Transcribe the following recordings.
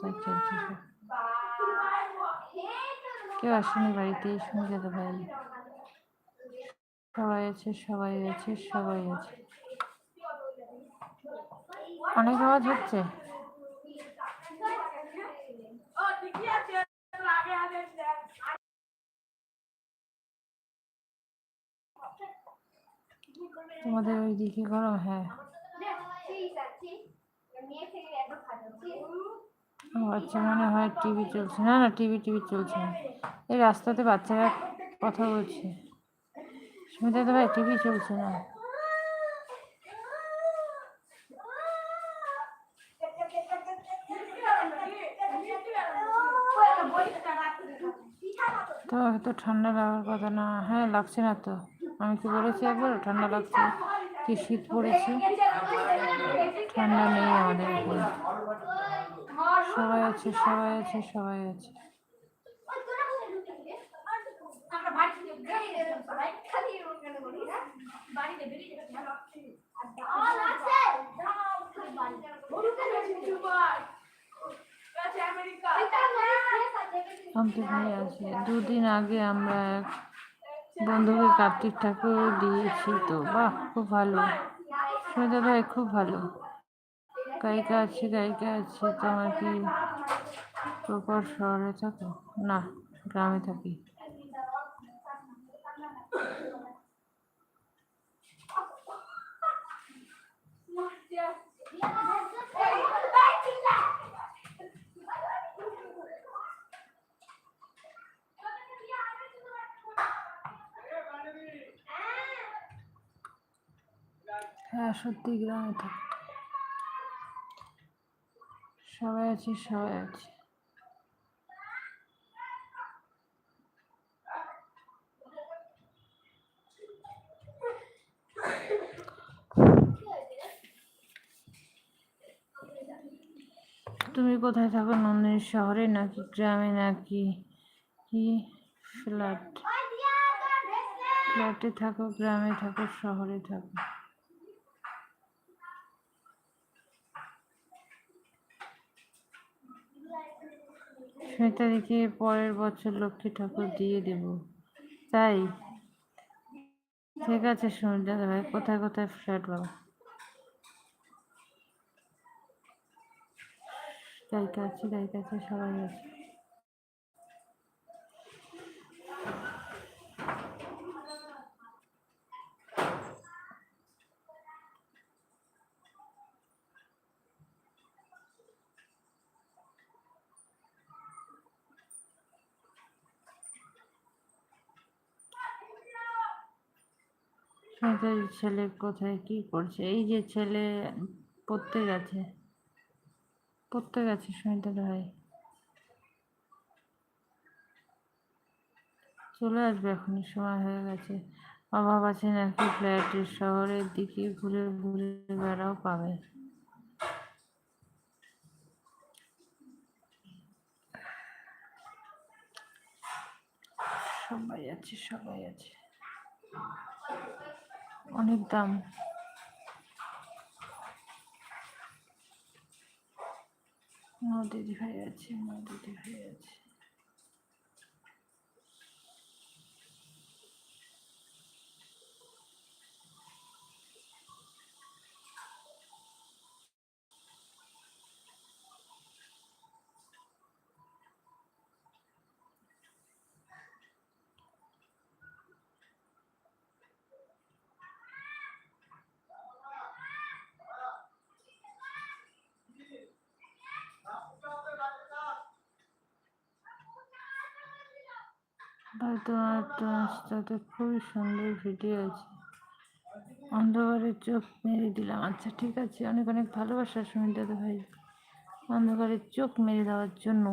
চলছে সব। কেউ আসেনি বাড়িতে, শুনলে তো ভাই সবাই আছে, সবাই আছে, সবাই আছে। অনেক আওয়াজ হচ্ছে। তোমাদের ওই দিকে গরম? হ্যাঁ, আচ্ছা, মনে হয় টিভি চলছে। না না, টিভি চলছে না। এই রাস্তাতে বাচ্চারা কথা বলছে। সুমিতা তো ভাই টিভি চলছে না। তোমাকে তো ঠান্ডা লাগার কথা না। হ্যাঁ, লাগছে না তো। আমি কি বলেছি একবার ঠান্ডা লাগছে? কি শীত পড়েছে, ঠান্ডা নেই আমাদের এখানে। সবাই আছে, সবাই আছে, সবাই আছে। শান্তি ভাই আছে। দুদিন আগে আমরা এক বন্ধুকে কার্তিক ঠাকুর দিয়েছি তো। বাহ, খুব ভালো। সুমিতা ভাই খুব ভালো। গায়িকা আছে, গায়িকা আছে। তোমার কি প্রপার শহরে থাকো? না, গ্রামে থাকি। হ্যাঁ, সত্যি গ্রামে থাকি। সবাই আছে, সবাই আছে। তুমি কোথায় থাকো? নন্দিনী শহরে নাকি গ্রামে নাকি কি? ফ্ল্যাটে থাকো, গ্রামে থাকো, শহরে থাকো? স্মিতাদিকে পরের বছর লক্ষ্মী ঠাকুর দিয়ে দেব। তাই? ঠিক আছে সুমিতা ভাই। কোথায় কোথায় ফ্ল্যাট বাবা? গায়িকা আছে, গায়িকা আছে, সবাই আছে। সুমিতার ছেলে কোথায়, কি করছে? এই যে ছেলে পড়তে গেছে, পড়তে গেছে সুমিতা ভাই। চলে আসবে, এখনই সময় হয়ে গেছে। অভাব আছে নাকি ফ্ল্যাটের? শহরের দিকে ঘুরে ঘুরে বেড়াও, পাবে। সবাই আছে, সবাই আছে। অনেক দাম। দিদি ভাই আছে, দিদি ভাই আছে। ভাই তোমার ইনস্টাতে খুবই সুন্দর ভিডিও আছে। অন্ধকারে চোখ মেরে দিলাম। আচ্ছা ঠিক আছে, অনেক অনেক ভালোবাসা সুমিতা ভাই, অন্ধকারে চোখ মেরে দেওয়ার জন্য।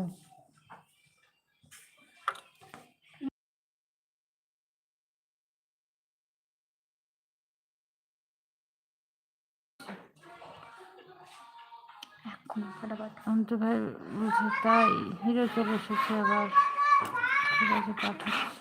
অন্ত ভাই বলছে তাই? হিরো চলে এসেছে আবার। ঠিক আছে, পাঠাচ্ছি।